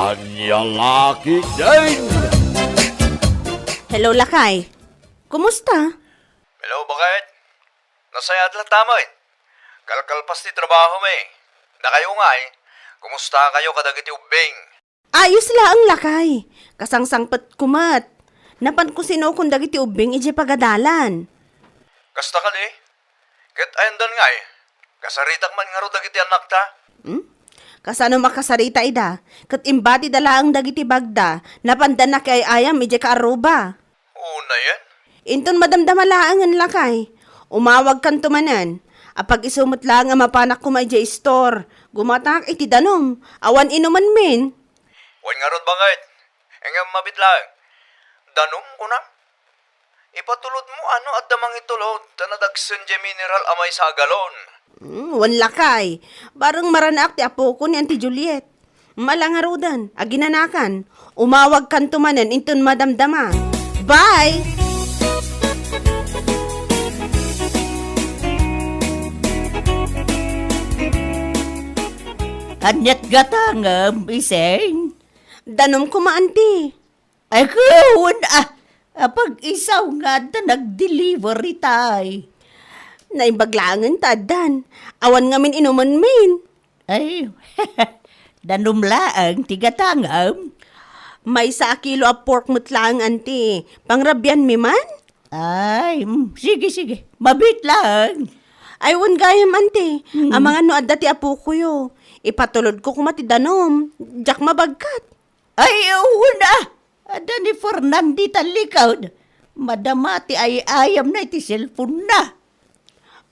Anya laki din! Hello, Lakay. Kumusta? Hello, bakit? Nasayad lang tamo eh. Kalkalpas ti trabaho mo eh. Na kayo nga eh. Kumusta kayo kadagiti ubing? Ayos lang, Lakay. Kasangsangpat kumat. Napan ko sino kung dagiti ubing ije pagadalan. Kasta ka di? Ket ayandan nga eh. Kasaritak man nga ro dagiti anak ta. Kasano makasarita ida? Kat imbati dala ang dagiti bagda. Napandan na kay ayam ije kaaruba. Una yan. Inton madamdamalaangan, Lakay. Umawag kan tumanan. Apag isumot lang ang mapanak ko may ije store. Gumatak iti danom. Awan inuman min. Wan nga ron bakit? Engam mabit lang. Danom ko na. Ipatulod mo ano at damang itulod. Tanadagsan je mineral amay sa galon. Wan, Lakay. Barang maranak ti apo ko ni Auntie Juliet. Malangarudan, aginanakan. Umawag kan tumanan, inton madamdama. Bye! Anyat gatangam, iseng. Danom ko ma, Auntie. Ay, kawan Apag isaw nga nag-delivery tay. Naibaglangan tadan. Awan nga min inuman min. Ay, danumlaang tigatangam. May sa kilo a pork mutlang, Auntie. Pangrabyan mi man? Ay, sige. Mabit lang. Ay, wan gayam, Auntie. Ang mga noad dati apo ko yo. Ipatulod ko kumati danom. Jak mabagkat. Ay, una. Ada ni Fernandi talikaw. Madamati ay ayam na iti cellphone na.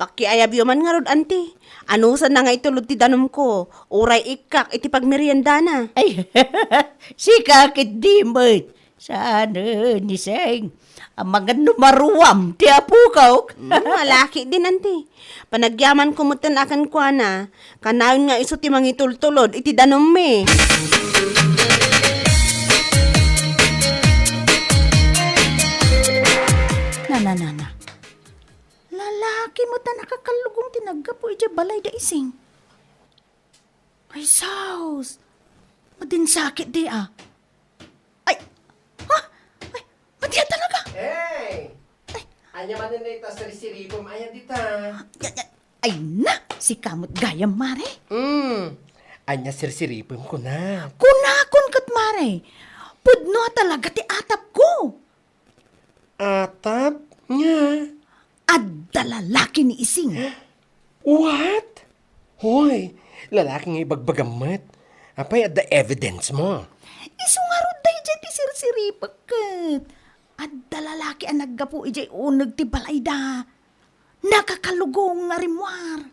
Pakiayab yuman nga rod, Auntie. Anusan na nga itulod ti danom ko. Uray ikak iti pagmerienda na. Ay, si kakit dimot. Sana ni Seng. Ang mga numaruwam, ti apukaw. Malaki din, Auntie. Panagyaman kumutan akan kwa na. Kanayon nga iso ti mangitultulod iti danom me. Na. Lalaki mo ta nakakalugong tinagapo ija balay da ising. Ay, saus. Madin sakit di ah. Ay, madiya talaga. Hey! Anya man na itas na siripom, ayan dita. Ay na, si kamot gayam mare. Anya sirsiripom ko na. Kunakon kat mare. Pudno talaga ti atap ko. Atap? Nga. Adda lalaki ni ising. What? Hoy, lalaking ibagbagamat. Apay at the evidence mo. Isungarod day dyan ti sirsiripakat. Adda lalaki ang naggapo ijay unag ti balay da. Nakakalugong nga rimwar.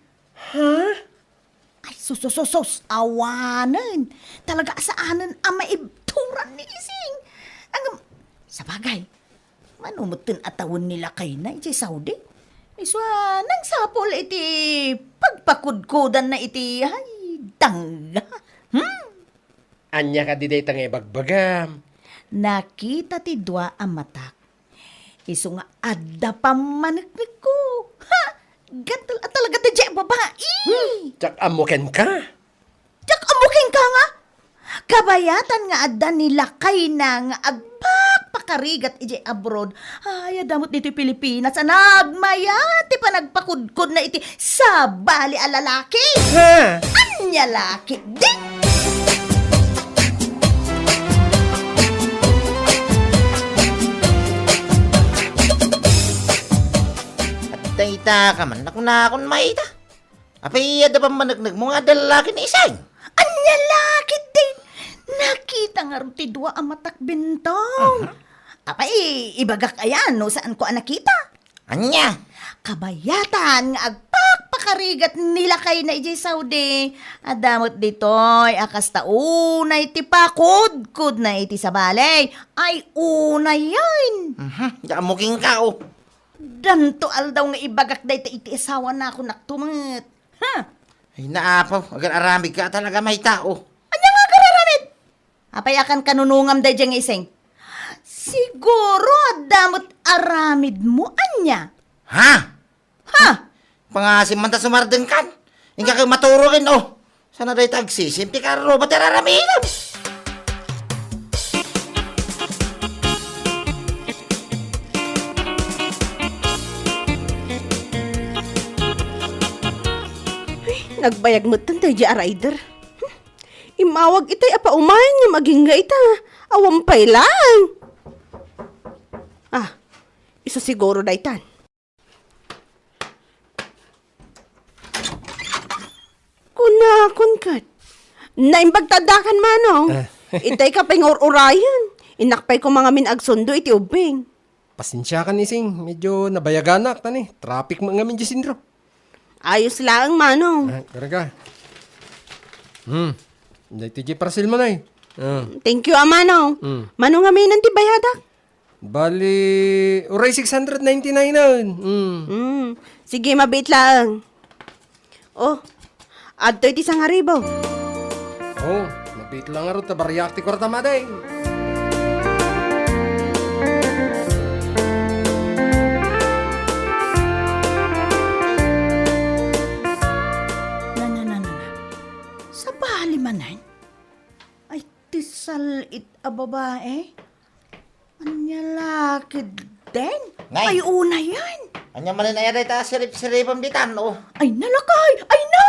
Ha? Ay, sus, awanan. Talaga asaanan ang maibturan ni ising. Ang, sabagay, manumutin atawon nila kay na iti Saudi. Iswa, nang sapol iti pagpakudkudan na iti ay dangga. Anya ka di day tang ibagbagam. Nakita ti dua ang matak. Iso nga adda pamaniknik ko. Ha! Gatal at talaga ti jay babae. Tsak amuken ka. Jak amuking ka nga. Kabayatan nga adda nila kay na nga agpakpakarigat iti abroad. Ay, adamot dito Pilipinas. Nagmaya ti panagpakudkod na iti sa bali a lalaki. Ha? Anya laki din. Ita ka man, nakon maita. Apay, ada pa managnag mo nga dalaki ni isang. Anya laki din. Nakita nga rin ti dua ang matak bintong. Apay, ibagak ayan no saan ko ang nakita. Anya? Kabayatan nga agpakpakarigat nila kay na ijay Saudi. Adamot ditoy, akas taunay ti pakod na iti sa balay. Ay, unay yan. Yamuking ka o. Danto aldaw nga ibagak day ta iti asawa na ako naktumangat. Ha? Ay naapaw, agar aramig ka talaga may tao. Anya nga kararamid? Apay akan kanunungam day diyang iseng. Siguro adamot aramid mo anya. Ha? Ha? Pangasim man ta sumardeng kan. Inga kayo maturo rin o. Sana day tagsisim, ti karo, ba't araramihan? nagbayag mo tayo di rider. Imawag itay apa umayan nga maging nga ita. Awampay lang. Isa siguro daytan. Kunakon kat. Naimbagtadakan manong. Itay ka pa'y urayan. Inakpay ko mga minagsundo iti ubing. Pasensya ka nising, medyo nabayaganak tani. Traffic mga min Jacinro. Ayos lang manong. Karaga. Dito di parcel mo na eh. Thank you manong. Manong nga may nanti bayadak. Bali, uray 699 nun. Sige, mabait lang. Oh, add 30 sang haribo. Oh, mabit lang nga ro, tabariyakti ko ratamatay. Na. Sa bali manan? Ay, tisal it a babae? Anya laki din? Ngay. Ay, una yan. Anya man na yada ta sirip-siripang bitan, oh. Ay, nalakay! Ay, na!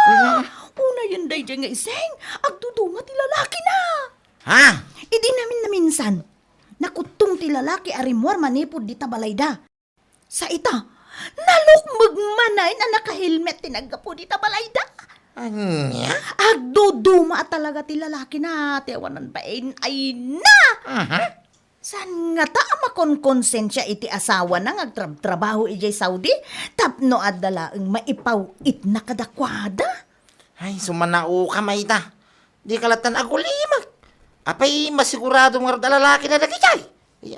Una yan day dyan nga iseng. Agduduma ti lalaki na. Ha? Idi namin na minsan. Nakutong ti lalaki arimwar manipod di tabalayda. Sa ita, nalukmag manay na naka-helmet tinagapo di tabalayda. Anya? Agduduma talaga ti lalaki na. Tiyawanan pa ay na! San nga ta makon-konsensya iti asawa na ngagtrabaho ijay Saudi? Tapno adala ang maipaw it na kadakwada? Ay, sumanao ka, Mayta. Di kalatan ako limag. Apay, masigurado nga lalaki na nagkichay.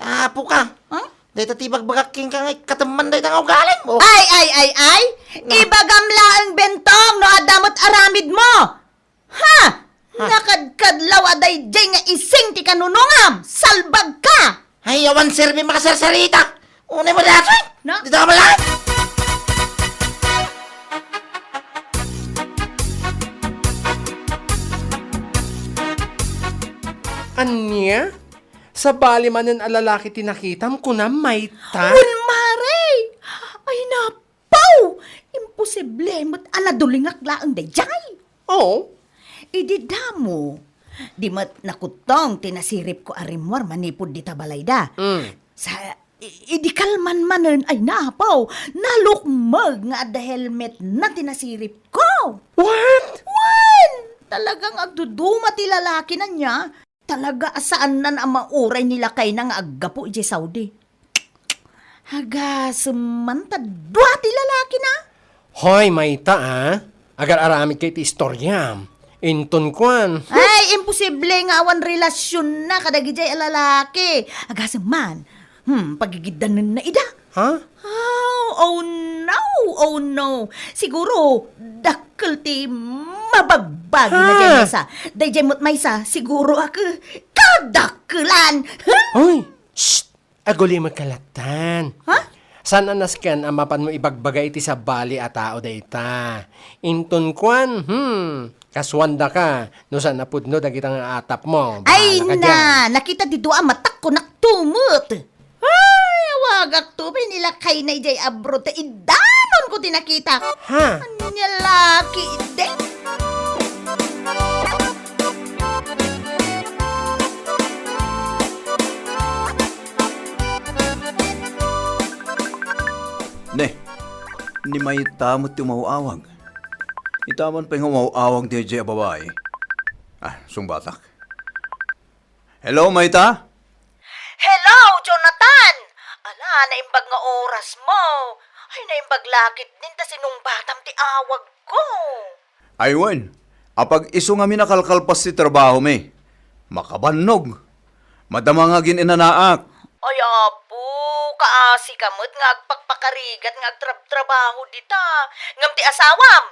Apo ka. Huh? Dahil tatibag bagaking ka nga kataman dahil nga ugaling mo. Ay! Ibagamla ang bentong no adamot aramid mo! Ha? Nakadkadlaw aday jay nga ising ti kanunungam! Salbag ka! Ay, awan serbi makasarsarita. Unay mo dito. Na? Dito ka malang. Anya? Sa bali manan alalaki tinakitam ko na may ta? Mare! Ay napaw! Imposible mo't anadulingak laang dayjay! Oo. Idi damo. Di mat nakutong tinasirip ko arimwar manipod di tabalayda. Sa idi kalman manen ay napaw. Nalukmag nga ada helmet na tinasirip ko. What? Wan! Talagang agduduma ti lalaki na niya. Talaga asaan nan ang mauray nila kay nang aggapo ije Saudi. Haga sumanta dua ti lalaki na. Hoy, may ta Agar aramid kay ti istoryam. Inton kwan. Ay, imposible nga awan relasyon na kadagijay lalaki. Haga man. Pagigidanan na ida. Ha? Oh no. Siguro, dakkel ti mabagbagi na dyan maysa. Day dyan mo't maysa, siguro ako kadakkelan. Hoy! Shh! Aguli magkalatan. Ha? San anaskan ang mapan mo ibagbagay iti sa bali a tao dayta. Inton kwan, kaswanda ka. No saan napudno dagitang atap mo. Ay Bahala ka dyan. na, nakita dito ang matak ko naktumot. Ay, wagak to, nila kay na ijay abro ta idanon ko tinakita. Ha? Anya laki, ide. Ne, ni may tamot yung mauawag. Itaman pa yung mauawag di Jay babae. Sungbatak. Hello, Mayta? Hello, Jonathan! Ala, naimbag nga oras mo. Ay, naimbag lakit din ta sinong batam ti awag ko. Aywan, apag iso nga minakalkalpas si trabaho mi. Makabannog. Madama nga gininaak. Ay, apo, kaasi kamot nga agpakpakarigat nga agtrabaho dita. Ngam ti asawam.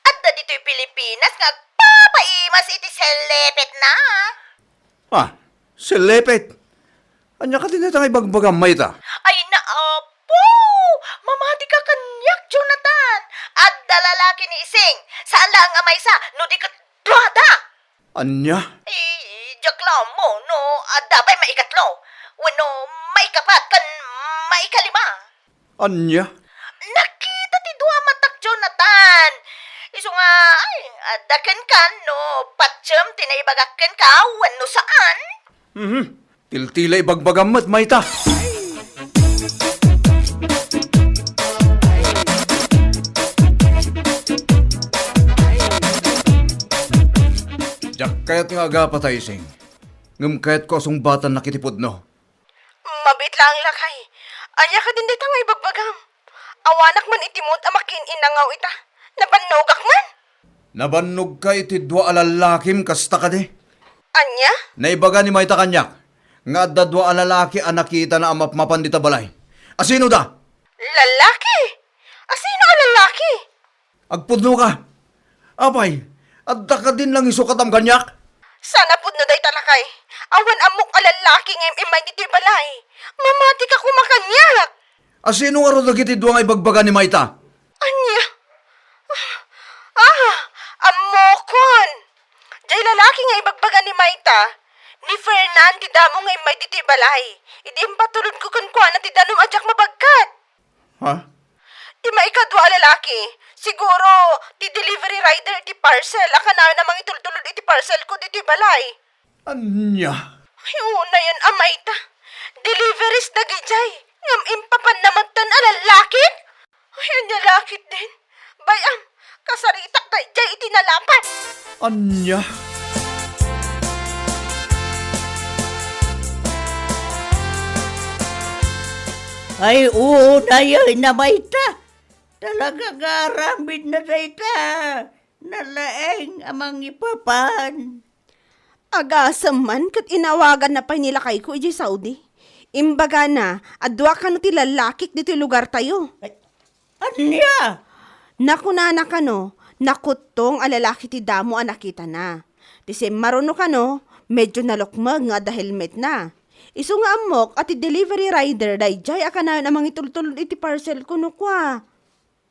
At da dito'y Pilipinas nga agpapaimas iti selepet na. Selepet. Anya ka din na tangay bagbagam, Mayta. Ay, naapo! Mamati ka kanyak, Jonathan! At dalalaki ni Ising, saan lang ang may sa, no di ka drada! Anya? Jakla mo, no? At dabay maikatlo. Wano, maikapat kan maikalima. Anya? Nakita ti dua matak, Jonathan! Iso nga, ay, adakan kan, no, patsyam, tinaibagakan ka, wano saan? Tiltila ibagbagamat, Mayta. Jak kayat nga agapatay, Sing. Ngam kayat ko asong batan nakitipod, no? Mabit lang lakay. Anya ka din dito nga ibagbagam. Awanak man itimod amakin inangaw ita. Nabanogak man. Nabannog ka iti dua alalakim kasta ka de. Anya? Naibaga ni Mayta kanyak. Nga adda dua alalaki ang nakita na amapmapan dita balay. Asino da? Lalaki? Asino ang lalaki? Agpudno ka. Apay, adda ka din lang isukatam kanyak. Sana pud na day talakay. Awan amok ang lalaki ngayong imay dito balay. Mamati ka kumakanyak. Asino nga ro dagiti dua nga ibagbaga ni Mayta? Anya? Amokon. Jay lalaki nga ibagbaga ni Mayta. Ni Fernan, ti damo nga imay dito balay. Idi patulod ko kun kuha na ti danom adyak mabagkat. Ha? Di maikadwa lalaki. Siguro, ti delivery rider ti parcel. Aka na namang itultulod iti parcel ko dito balay. Anya? Ay, una yan, Amayta. Deliveries na gijay. Ngam impapan naman tan a lalaki. Ay, ang lalaki din. Bayam, kasaritak na ijay itinalapan. Anya? Ay, oo na yun, na Mayta. Talaga garamid na dayta. Nalaeng amang ipapan. Agasam man, kat inawagan na pa nila kay ko ijay Saudi. Imbaga na, adwa ka no ti lalakik dito lugar tayo. Ay, anya? Nakunana ka no, nakutong alalaki ti damo ang nakita na. Tise maruno ka no, medyo nalukmag nga da helmet na. Isu nga amok at ti delivery rider day jay aka na namang itultulod iti parcel ko no kwa.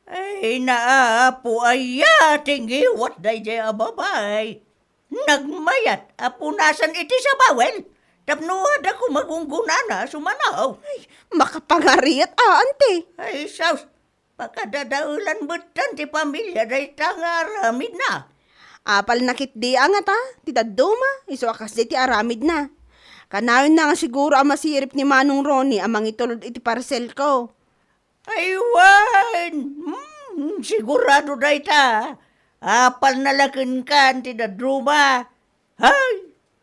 Ay, naapo aya, tingiwat day jay ababay. Nagmayat, apunasan iti sa bawel. Tapnuad ako magungguna sumanaw. Ay, makapangariat ante. Ay, saus, pakadadaulan betan ti pamilya day tangaramid na. Apal nakit di angat ha, ti daduma, isu akas di ti aramid na. Kanawin na nga siguro ang masirip ni Manong Ronnie amang itulod iti parcel ko. Aywan! Sigurado na ita. Apal na lakin kan ti dadruma. Hay!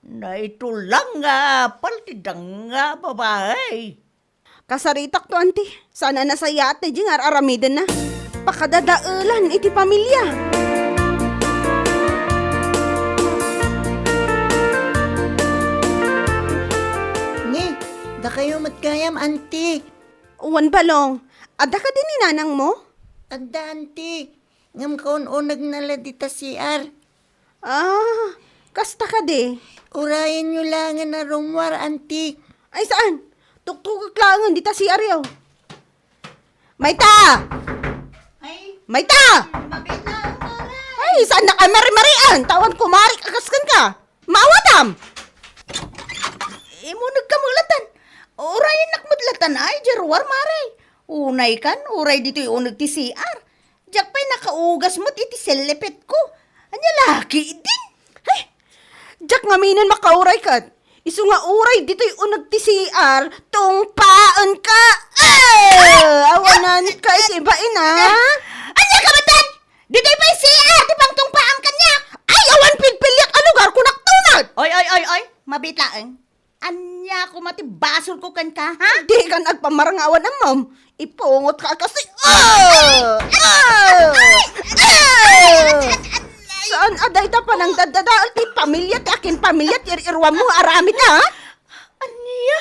Na ito lang nga apal ti danga babae. Kasaritak to, auntie. Sana nasaya at di nga aramiden na. Pakadadaulan iti pamilya. Ni, da kayo matkayam, auntie. Uwan balong, ada ka din ni nanang mo? Tagda, auntie. Ngam kaon o nagnala dita CR. Ah, kasta ka di. Urayan nyo lang na rumwar, auntie. Ay saan? Tuktukak lang dita si Aryo. Mayta! Mayta! Ay, saan na ka mari-marian? Tawan ko mari kakaskan ka. Maawatam! Imo nagkamulatan. Urayan nakmadlatan ay, jarwar mare. Unay kan, uray dito yung unag ti CR. Diyak pa'y nakaugas mo't iti selepet ko. Anya laki din. Ay, jak ngaminan makauray kat. Isu nga uray dito'y unag ti CR, tungpaan ka! Awanan ka, isibain ha? Anya ka matan? Dito'y pa'y CR, di bang tungpaan kanya? Ay, awan pilpilyak ang lugar ko naktunad! Oy, mabitlaeng. Anya ko mati basol ko kan ka, ha? Di ka nagpamarangawan ang mom. Ipungot ka kasi. Saan aday ta pa nang dadadaal ti pamilya ti akin pamilya ti irwan mo aramid na ha? Anya?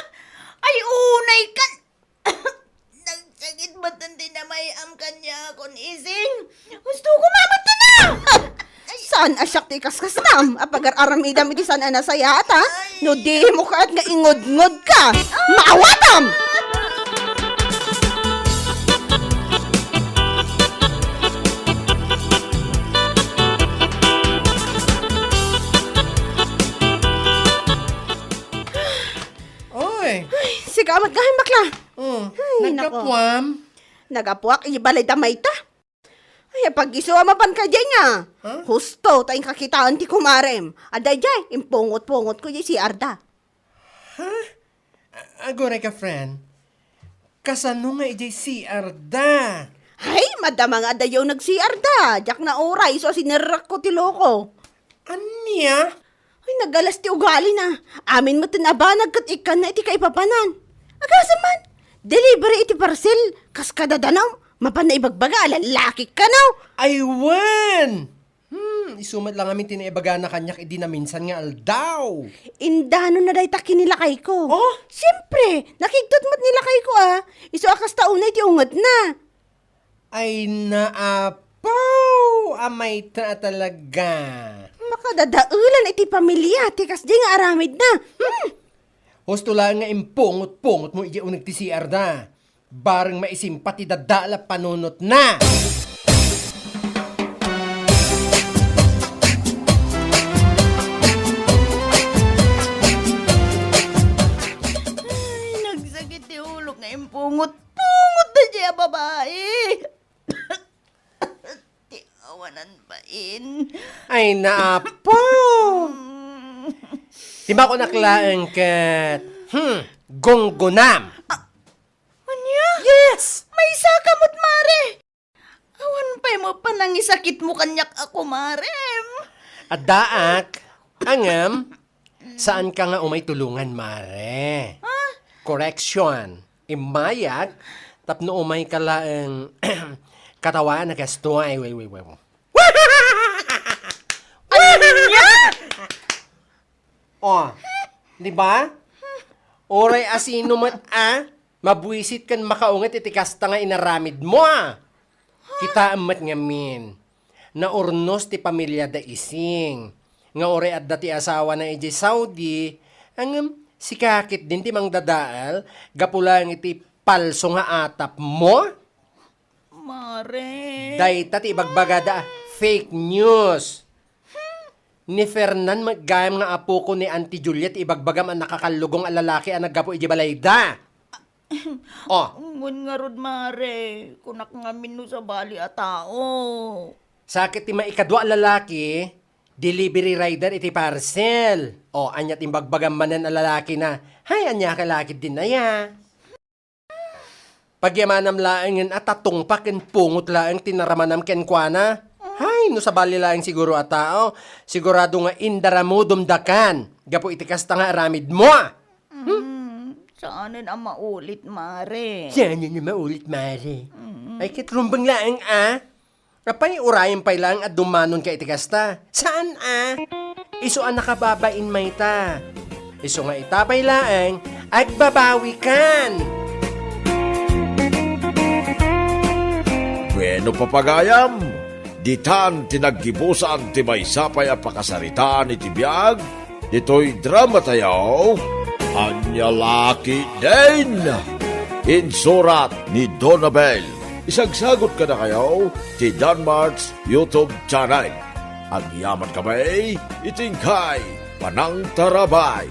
Ay, unay kan. Nagsagit batan din na may am kanya kon ising. Gusto ko mamata na! Saan asyak ti kaskastam? Apagar aramidam iti saan anasaya at ha? No di mo ka at nga ingod-ngod ka. Maawatam! Oy, Sigamat gahin bakla. oh, Ay, nako. nagkapwam. Nagapuak, ibalay damay ta. Ay, pag isuamapan ka dyan nga. Husto, tayong kakitaan ti kumarem. Aday jay, impungot-pungot ko si Arda. Agora ka, friend. Kasano nga ijay si Arda? Ay, madama nga dayaw nag-si Arda. Diyak na oray, so sinirak ko ti loko. Anya? Ay, nagalas ti ugali na. Amin mo tinabanag kat ikan na iti kaipapanan. Agasa man, delivery iti parcel. Kas kadadanaw, mapan na ibagbaga, lalaki ka naw. Aywan! Isumat lang amin tinaibaga na kanyak idi na minsan nga aldaw. Indano na day taki nilakay ko. Oh? Siyempre, nakigtot mo't nilakay ko ah. Iso akas taunay ti ungat na. Ay naapaw! Amay ta talaga. Makadadaulan iti pamilya, tikas di nga aramid na. Husto lang nga impungot-pungot mo iji unag ti si Arda. Barang maisimpati dadala panunot na. Ay, nagsakit ti ulo nga impungot-pungot na siya babae. Ti awanan ba in? Ay naapaw! Di ba ko naklaang kat? Gonggonam! Anya? Yes! May sakamot, mare! Awan pa mo pa nang isakit mo kanyak ako, marem. At daak, angam, saan ka nga umay tulungan, mare? Correction. Imayag, tapno umay ka laang katawan na gasto ay wait. Oh, di ba? Oray asino mat mabuisit kan makaungat itikasta nga inaramid mo Kita amat ngamin. Na urnos ti pamilya da ising. Nga oray at dati asawa na iji Saudi, ang si kakit din ti mang dadaal, gapulang iti palso nga atap mo. Mare. Dahita ti ibagbaga da fake news. Ni Fernan maggayam nga apo ko ni Auntie Juliet ibagbagam ang nakakalugong alalaki ang naggapo iji balayda. Oh, Ngun nga rod, mare. Kunak nga minu sa bali a tao. sakit ti maikadwa lalaki, delivery rider iti parcel. Oh, anya timbagbagam manan ang lalaki na, hay, anya kalaki din na ya. Pagyamanam laang at tatong pakin pungot laang tinaramanam ken kuana. Hay, no sa bali laang siguro at tao, sigurado nga indaramudum dakan. Gapo iti kasta nga aramid mo. Saanin ang maulit, mare? Yan na maulit, mare. Ay, kitrumbang laang Apay, urayan pa'y lang at dumanon ka iti kasta. Saan Iso ang nakababain may ta. Iso nga itapay laang, agbabawi kan. Bueno papagayam, ditan tinaggibusan ti may sapay a pakasaritaan iti biyag, ito'y drama tayaw, Anya Laki din! Insurat ni Donabel. Isagsagot ka na kayo ti Danmarks YouTube channel. Ang yaman kamay, itingkay, panang tarabay.